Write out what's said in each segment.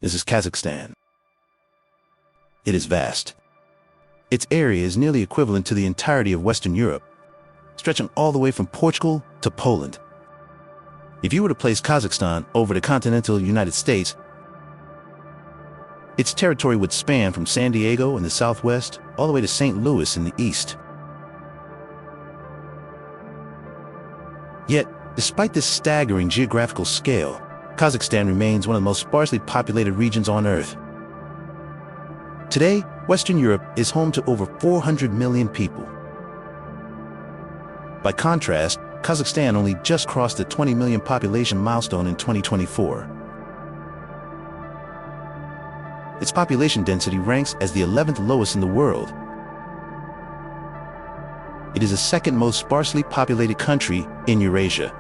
This is Kazakhstan. It is vast. Its area is nearly equivalent to the entirety of Western Europe, stretching all the way from Portugal to Poland. If you were to place Kazakhstan over the continental United States, its territory would span from San Diego in the southwest all the way to St. Louis in the east. Yet, despite this staggering geographical scale, Kazakhstan remains one of the most sparsely populated regions on Earth. Today, Western Europe is home to over 400 million people. By contrast, Kazakhstan only just crossed the 20 million population milestone in 2024. Its population density ranks as the 11th lowest in the world. It is the second most sparsely populated country in Eurasia,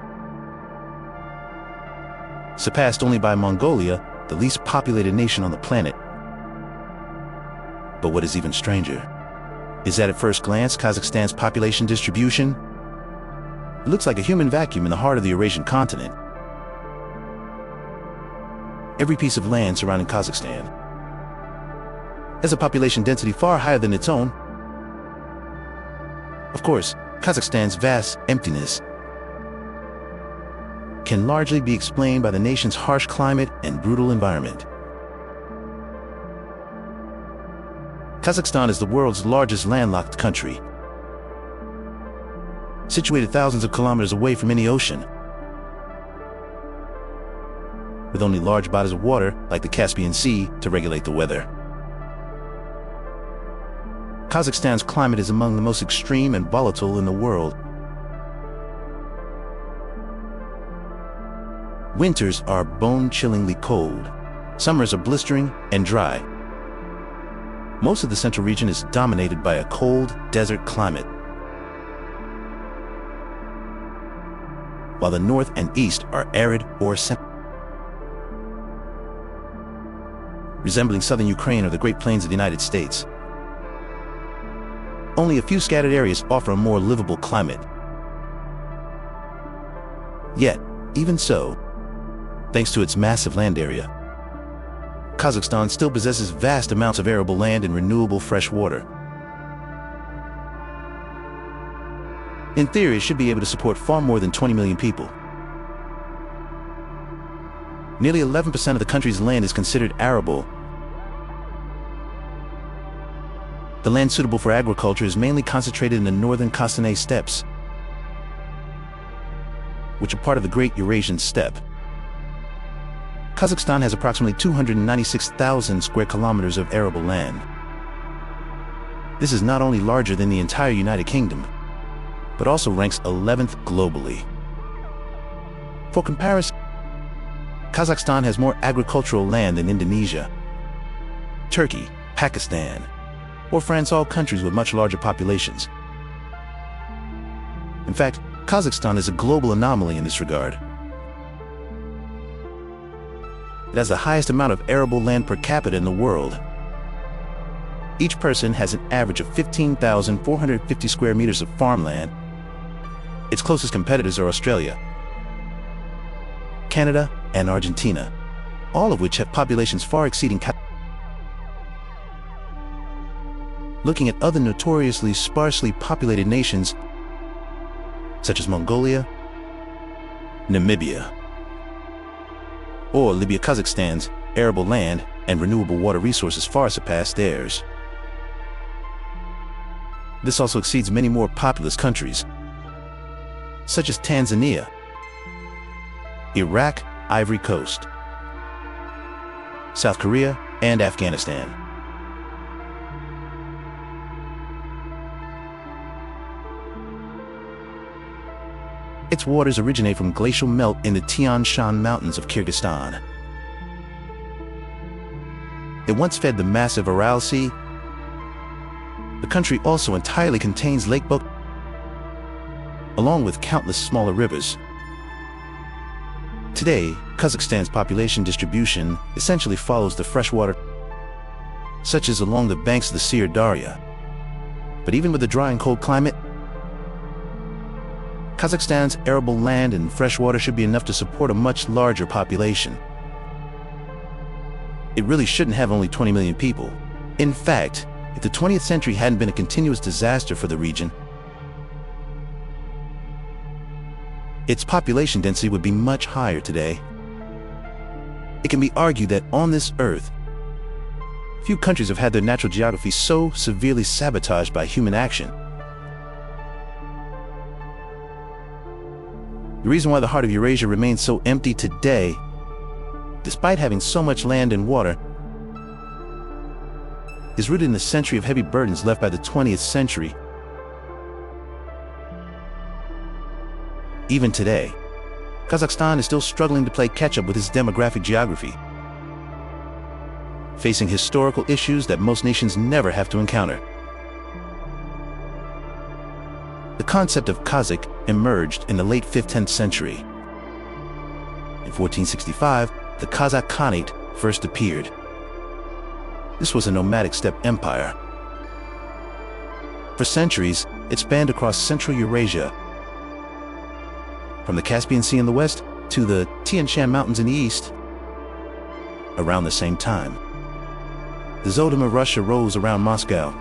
surpassed only by Mongolia, the least populated nation on the planet. But what is even stranger is that at first glance, Kazakhstan's population distribution looks like a human vacuum in the heart of the Eurasian continent. Every piece of land surrounding Kazakhstan has a population density far higher than its own. Of course, Kazakhstan's vast emptiness can largely be explained by the nation's harsh climate and brutal environment. Kazakhstan is the world's largest landlocked country, situated thousands of kilometers away from any ocean, with only large bodies of water, like the Caspian Sea, to regulate the weather. Kazakhstan's climate is among the most extreme and volatile in the world. Winters are bone-chillingly cold. Summers are blistering and dry. Most of the central region is dominated by a cold desert climate, while the north and east are arid or resembling southern Ukraine or the Great Plains of the United States. Only a few scattered areas offer a more livable climate. Yet, even so, thanks to its massive land area, Kazakhstan still possesses vast amounts of arable land and renewable fresh water. In theory, it should be able to support far more than 20 million people. Nearly 11% of the country's land is considered arable. The land suitable for agriculture is mainly concentrated in the northern Kostanay steppes, which are part of the Great Eurasian Steppe. Kazakhstan has approximately 296,000 square kilometers of arable land. This is not only larger than the entire United Kingdom, but also ranks 11th globally. For comparison, Kazakhstan has more agricultural land than Indonesia, Turkey, Pakistan, or France, all countries with much larger populations. In fact, Kazakhstan is a global anomaly in this regard. It has the highest amount of arable land per capita in the world. Each person has an average of 15,450 square meters of farmland. Its closest competitors are Australia, Canada, and Argentina, all of which have populations far exceeding Looking at other notoriously sparsely populated nations, such as Mongolia, Namibia, or Libya, Kazakhstan's arable land and renewable water resources far surpass theirs. This also exceeds many more populous countries, such as Tanzania, Iraq, Ivory Coast, South Korea, and Afghanistan. Its waters originate from glacial melt in the Tian Shan Mountains of Kyrgyzstan. It once fed the massive Aral Sea. The country also entirely contains Lake Bok, along with countless smaller rivers. Today, Kazakhstan's population distribution essentially follows the freshwater, such as along the banks of the Syr Darya. But even with the dry and cold climate, Kazakhstan's arable land and fresh water should be enough to support a much larger population. it really shouldn't have only 20 million people. In fact, if the 20th century hadn't been a continuous disaster for the region, its population density would be much higher today. It can be argued that on this earth, few countries have had their natural geography so severely sabotaged by human action. The reason why the heart of Eurasia remains so empty today, despite having so much land and water, is rooted in the century of heavy burdens left by the 20th century. Even today, Kazakhstan is still struggling to play catch-up with its demographic geography, facing historical issues that most nations never have to encounter. The concept of Kazakh emerged in the late 5th-10th century. In 1465, the Kazakh Khanate first appeared. This was a nomadic steppe empire. For centuries, it spanned across central Eurasia, from the Caspian Sea in the west to the Tian Shan Mountains in the east. Around the same time, the Tsarist of Russia rose around Moscow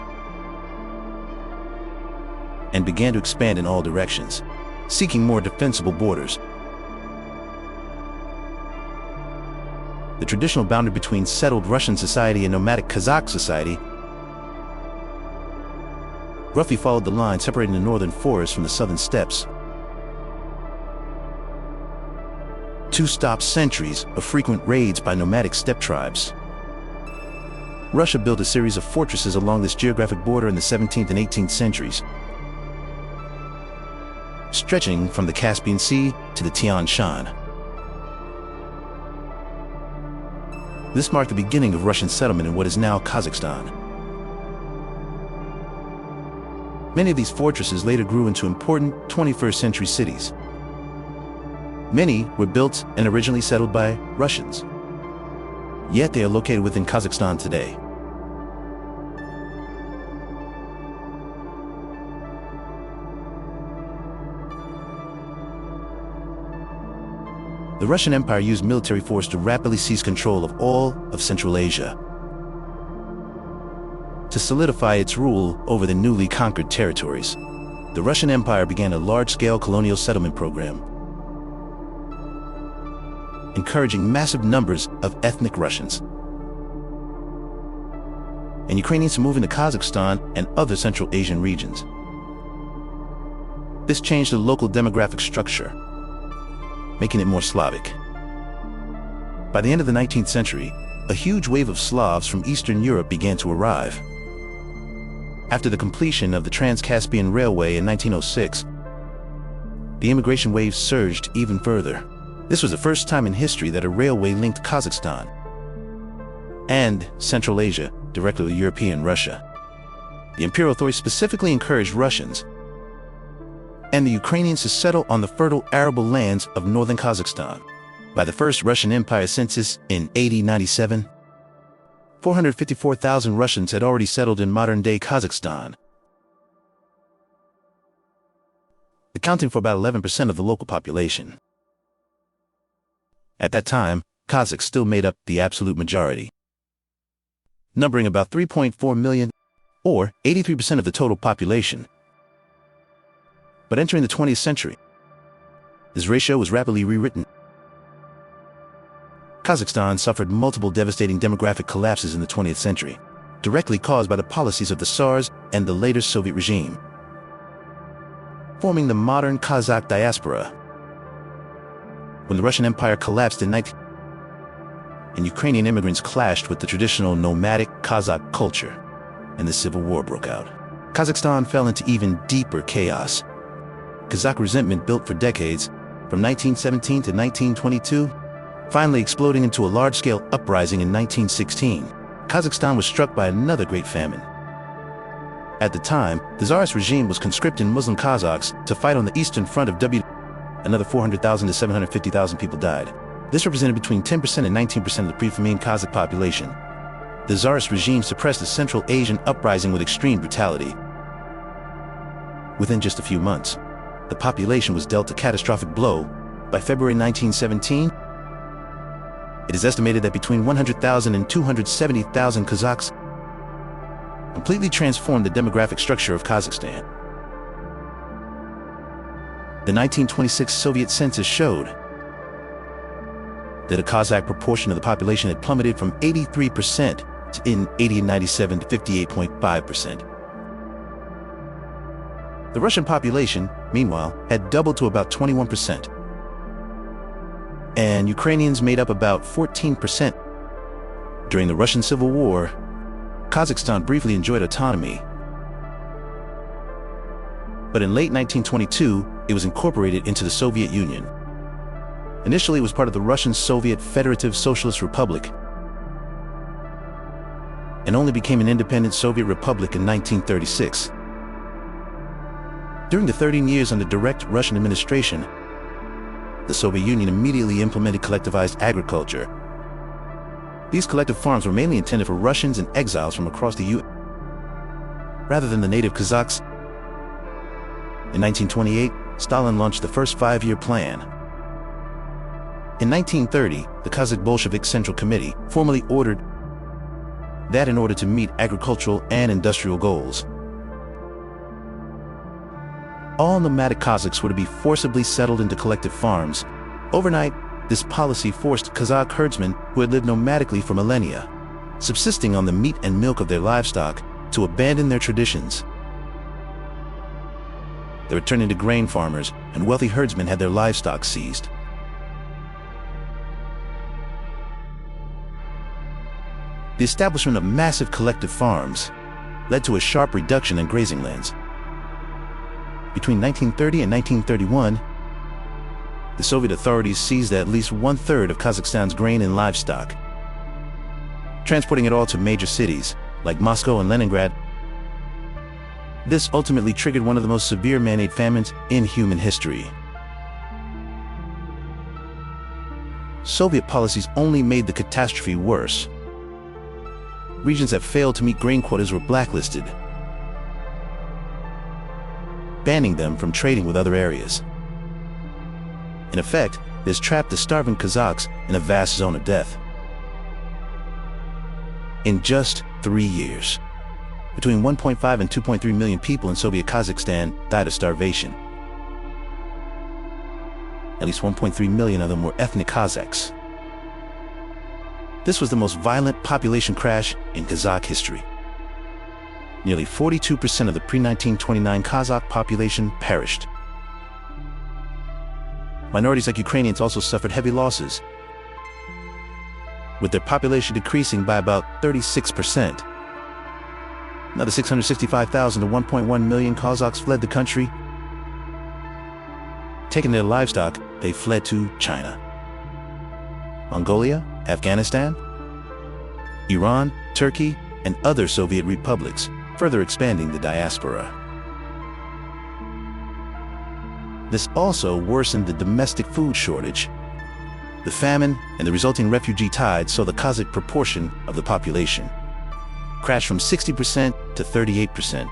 and began to expand in all directions, seeking more defensible borders. The traditional boundary between settled Russian society and nomadic Kazakh society roughly followed the line separating the northern forests from the southern steppes. Two stopped centuries of frequent raids by nomadic steppe tribes. Russia built a series of fortresses along this geographic border in the 17th and 18th centuries, stretching from the Caspian Sea to the Tian Shan. This marked the beginning of Russian settlement in what is now Kazakhstan. Many of these fortresses later grew into important 21st century cities. Many were built and originally settled by Russians, yet they are located within Kazakhstan today. The Russian Empire used military force to rapidly seize control of all of Central Asia, to solidify its rule over the newly conquered territories. The Russian Empire began a large-scale colonial settlement program, encouraging massive numbers of ethnic Russians and Ukrainians to move into Kazakhstan and other Central Asian regions. This changed the local demographic structure, making it more Slavic. By the end of the 19th century, a huge wave of Slavs from Eastern Europe began to arrive. After the completion of the Trans-Caspian Railway in 1906, the immigration wave surged even further. This was the first time in history that a railway linked Kazakhstan and Central Asia directly with European Russia. The imperial authorities specifically encouraged Russians and the Ukrainians to settle on the fertile arable lands of northern Kazakhstan. By the first Russian Empire census in AD 97, 454,000 Russians had already settled in modern-day Kazakhstan, accounting for about 11% of the local population. At that time, Kazakhs still made up the absolute majority, numbering about 3.4 million, or 83% of the total population. But entering the 20th century, this ratio was rapidly rewritten. Kazakhstan suffered multiple devastating demographic collapses in the 20th century, directly caused by the policies of the Tsars and the later Soviet regime, forming the modern Kazakh diaspora. When the Russian Empire collapsed in and Ukrainian immigrants clashed with the traditional nomadic Kazakh culture, and the civil war broke out, Kazakhstan fell into even deeper chaos. Kazakh resentment built for decades, from 1917 to 1922, finally exploding into a large-scale uprising in 1916. Kazakhstan was struck by another great famine. At the time, the Tsarist regime was conscripting Muslim Kazakhs to fight on the eastern front of Another 400,000 to 750,000 people died. This represented between 10% and 19% of the pre-Famine Kazakh population. The Tsarist regime suppressed the Central Asian uprising with extreme brutality. Within just a few months, the population was dealt a catastrophic blow. By February 1917, It is estimated that between 100,000 and 270,000 Kazakhs completely transformed the demographic structure of Kazakhstan. The 1926 Soviet census showed that a Kazakh proportion of the population had plummeted from 83% in 1897 to 58.5%. The Russian population, meanwhile, had doubled to about 21%, and Ukrainians made up about 14%. During the Russian Civil War, Kazakhstan briefly enjoyed autonomy, but in late 1922, it was incorporated into the Soviet Union. Initially, it was part of the Russian Soviet Federative Socialist Republic, and only became an independent Soviet republic in 1936. During the 13 years under direct Russian administration, the Soviet Union immediately implemented collectivized agriculture. These collective farms were mainly intended for Russians and exiles from across the U.S. rather than the native Kazakhs. In 1928, Stalin launched the first 5-year plan. In 1930, the Kazakh Bolshevik Central Committee formally ordered that in order to meet agricultural and industrial goals, all nomadic Kazakhs were to be forcibly settled into collective farms. Overnight, this policy forced Kazakh herdsmen who had lived nomadically for millennia, subsisting on the meat and milk of their livestock, to abandon their traditions. They were turned into grain farmers, and wealthy herdsmen had their livestock seized. The establishment of massive collective farms led to a sharp reduction in grazing lands. Between 1930 and 1931, the Soviet authorities seized at least 1/3 of Kazakhstan's grain and livestock, transporting it all to major cities like Moscow and Leningrad. This ultimately triggered one of the most severe man-made famines in human history. Soviet policies only made the catastrophe worse. Regions that failed to meet grain quotas were blacklisted, banning them from trading with other areas. In effect, this trapped the starving Kazakhs in a vast zone of death. In just 3 years, between 1.5 and 2.3 million people in Soviet Kazakhstan died of starvation. At least 1.3 million of them were ethnic Kazakhs. This was the most violent population crash in Kazakh history. Nearly 42% of the pre-1929 Kazakh population perished. Minorities like Ukrainians also suffered heavy losses, with their population decreasing by about 36%. Another 665,000 to 1.1 million Kazakhs fled the country. Taking their livestock, they fled to China, Mongolia, Afghanistan, Iran, Turkey, and other Soviet republics, further expanding the diaspora. This also worsened the domestic food shortage. The famine and the resulting refugee tide saw the Kazakh proportion of the population crash from 60% to 38%.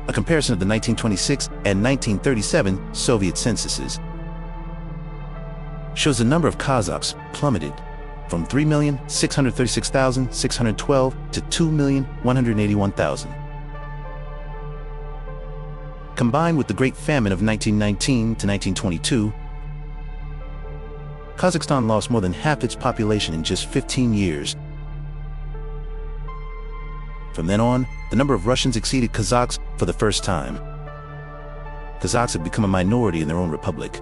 A comparison of the 1926 and 1937 Soviet censuses shows the number of Kazakhs plummeted from 3,636,612 to 2,181,000. Combined with the Great Famine of 1919 to 1922, Kazakhstan lost more than half its population in just 15 years. From then on, the number of Russians exceeded Kazakhs for the first time. Kazakhs had become a minority in their own republic.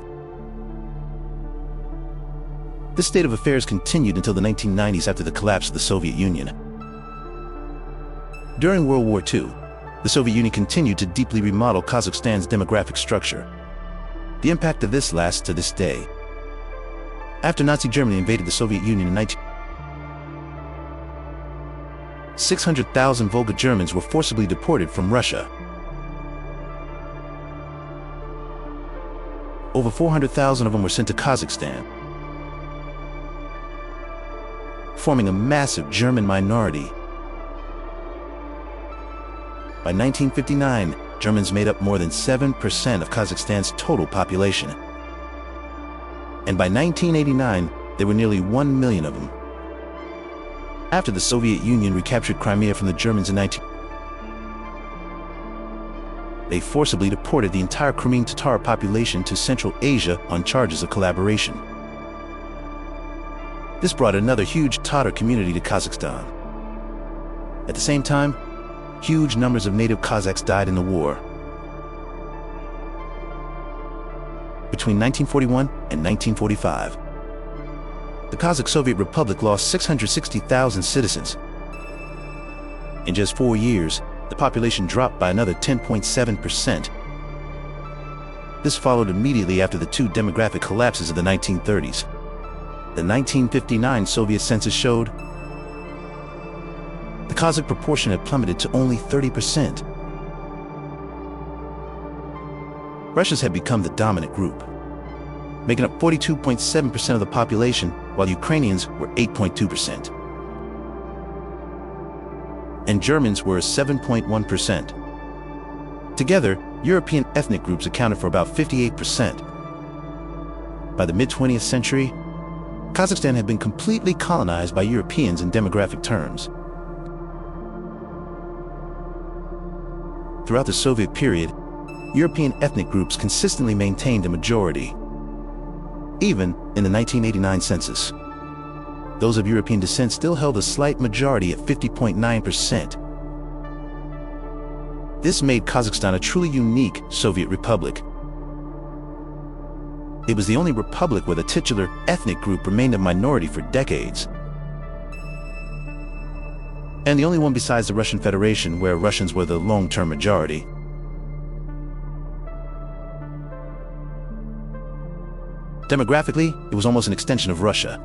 This state of affairs continued until the 1990s after the collapse of the Soviet Union. During World War II, the Soviet Union continued to deeply remodel Kazakhstan's demographic structure. The impact of this lasts to this day. After Nazi Germany invaded the Soviet Union in 600,000 Volga Germans were forcibly deported from Russia. Over 400,000 of them were sent to Kazakhstan, forming a massive German minority. By 1959, Germans made up more than 7% of Kazakhstan's total population. and by 1989, there were nearly 1 million of them. After the Soviet Union recaptured Crimea from the Germans in they forcibly deported the entire Crimean Tatar population to Central Asia on charges of collaboration. This brought another huge Tatar community to Kazakhstan. At the same time, huge numbers of native Kazakhs died in the war. Between 1941 and 1945, the Kazakh Soviet Republic lost 660,000 citizens. In just 4 years, the population dropped by another 10.7%. This followed immediately after the two demographic collapses of the 1930s. The 1959 Soviet census showed the Kazakh proportion had plummeted to only 30%. Russians had become the dominant group, making up 42.7% of the population, while Ukrainians were 8.2%. And Germans were 7.1%. Together, European ethnic groups accounted for about 58%. By the mid-20th century, Kazakhstan had been completely colonized by Europeans in demographic terms. Throughout the Soviet period, European ethnic groups consistently maintained a majority, even in the 1989 census. Those of European descent still held a slight majority at 50.9%. This made Kazakhstan a truly unique Soviet republic. It was the only republic where the titular ethnic group remained a minority for decades, and the only one besides the Russian Federation where Russians were the long-term majority. Demographically, it was almost an extension of Russia.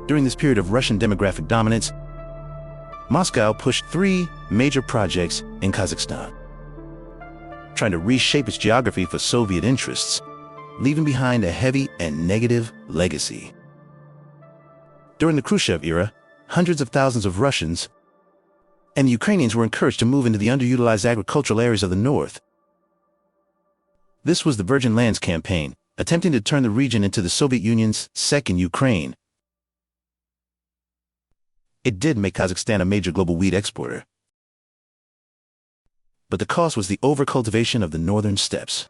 During this period of Russian demographic dominance, Moscow pushed 3 major projects in Kazakhstan, trying to reshape its geography for Soviet interests, leaving behind a heavy and negative legacy. During the Khrushchev era, hundreds of thousands of Russians and Ukrainians were encouraged to move into the underutilized agricultural areas of the north. This was the Virgin Lands campaign, attempting to turn the region into the Soviet Union's second Ukraine. It did make Kazakhstan a major global wheat exporter, but the cost was the overcultivation of the northern steppes,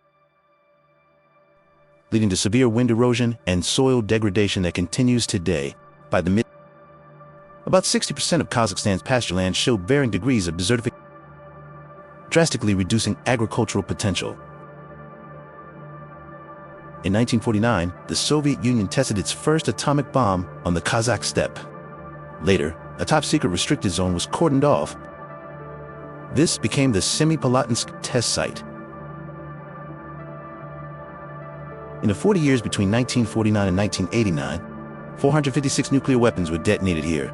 leading to severe wind erosion and soil degradation that continues today. By the about 60% of Kazakhstan's pastureland showed varying degrees of desertification, drastically reducing agricultural potential. In 1949, the Soviet Union tested its first atomic bomb on the Kazakh steppe. Later, a top-secret restricted zone was cordoned off. This became the Semipalatinsk test site. In the 40 years between 1949 and 1989, 456 nuclear weapons were detonated here.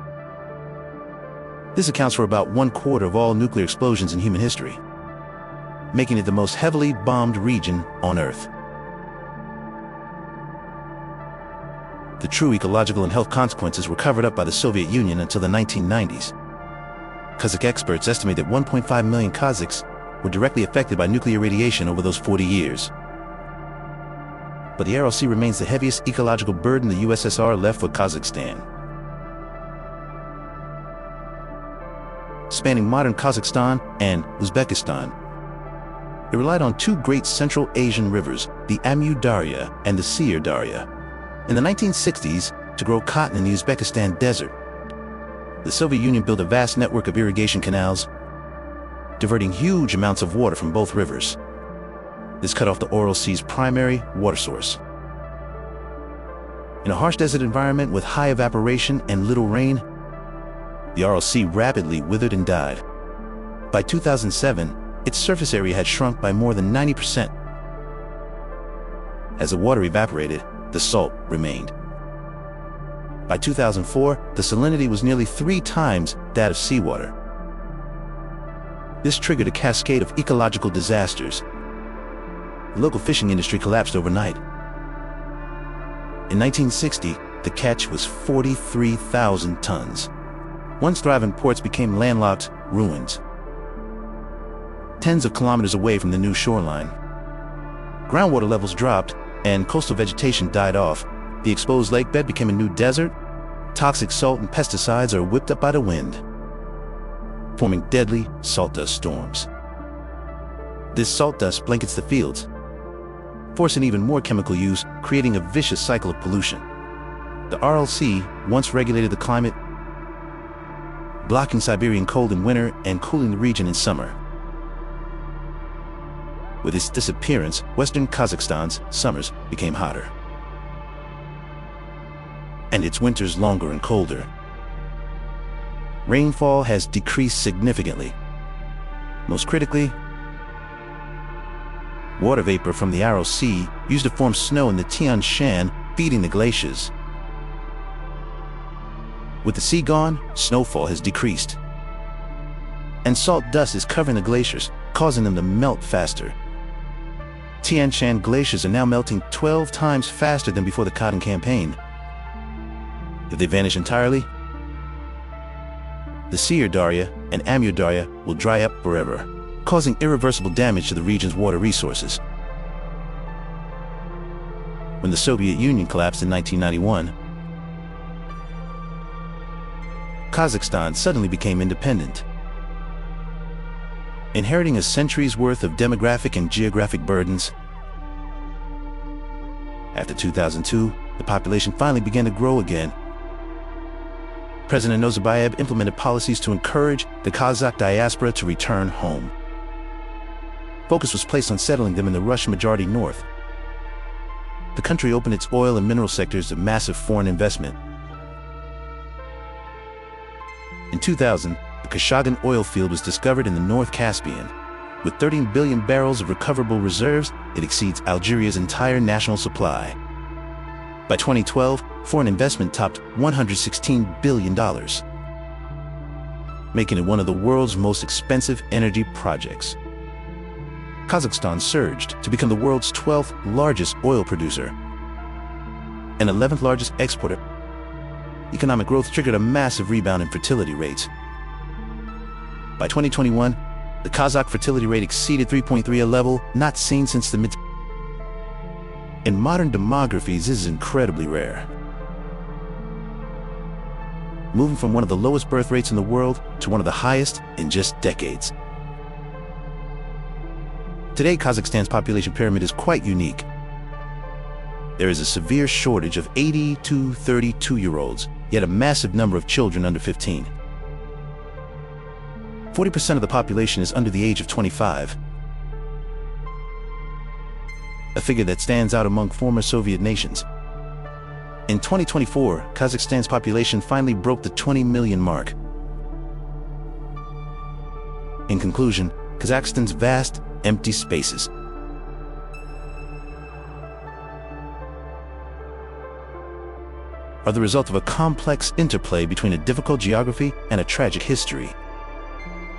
This accounts for about 1/4 of all nuclear explosions in human history, making it the most heavily bombed region on Earth. The true ecological and health consequences were covered up by the Soviet Union until the 1990s. Kazakh experts estimate that 1.5 million Kazakhs were directly affected by nuclear radiation over those 40 years. But the Aral Sea remains the heaviest ecological burden the USSR left for Kazakhstan. Spanning modern Kazakhstan and Uzbekistan, it relied on 2 great Central Asian rivers, the Amu Darya and the Sir Darya, in the 1960s to grow cotton in the Uzbekistan desert. The Soviet Union built a vast network of irrigation canals, diverting huge amounts of water from both rivers. This cut off the Aral Sea's primary water source. In a harsh desert environment with high evaporation and little rain, the Aral Sea rapidly withered and died. By 2007, its surface area had shrunk by more than 90%. As the water evaporated, the salt remained. By 2004, the salinity was nearly 3 times that of seawater. This triggered a cascade of ecological disasters. The local fishing industry collapsed overnight. In 1960, the catch was 43,000 tons. Once thriving ports became landlocked ruins, tens of kilometers away from the new shoreline. groundwater levels dropped, and coastal vegetation died off, the exposed lake bed became a new desert. Toxic salt and pesticides are whipped up by the wind, forming deadly salt dust storms. This salt dust blankets the fields, forcing even more chemical use, creating a vicious cycle of pollution. The Aral Sea once regulated the climate, blocking Siberian cold in winter and cooling the region in summer. With its disappearance, western Kazakhstan's summers became hotter, and its winters longer and colder. Rainfall has decreased significantly. Most critically, water vapor from the Aral Sea used to form snow in the Tian Shan, feeding the glaciers. With the sea gone, snowfall has decreased, and salt dust is covering the glaciers, causing them to melt faster. Tian Shan glaciers are now melting 12 times faster than before the Cotton Campaign. If they vanish entirely, the Seer Darya and Amur Darya will dry up forever, causing irreversible damage to the region's water resources. When the Soviet Union collapsed in 1991, Kazakhstan suddenly became independent, inheriting a century's worth of demographic and geographic burdens. After 2002, the population finally began to grow again. President Nazarbayev implemented policies to encourage the Kazakh diaspora to return home. Focus was placed on settling them in the Russian-majority north. The country opened its oil and mineral sectors to massive foreign investment. In 2000, the Kashagan oil field was discovered in the North Caspian. With 13 billion barrels of recoverable reserves, it exceeds Algeria's entire national supply. By 2012, foreign investment topped $116 billion, making it one of the world's most expensive energy projects. Kazakhstan surged to become the world's 12th largest oil producer and 11th largest exporter. Economic growth triggered a massive rebound in fertility rates. By 2021, the Kazakh fertility rate exceeded 3.3, a level not seen since the mid. In modern demographies, this is incredibly rare, moving from one of the lowest birth rates in the world to one of the highest in just decades. Today, Kazakhstan's population pyramid is quite unique. There is a severe shortage of 80 to 32-year-olds, yet a massive number of children under 15. 40% of the population is under the age of 25, a figure that stands out among former Soviet nations. In 2024, Kazakhstan's population finally broke the 20 million mark. In conclusion, Kazakhstan's vast, empty spaces are the result of a complex interplay between a difficult geography and a tragic history.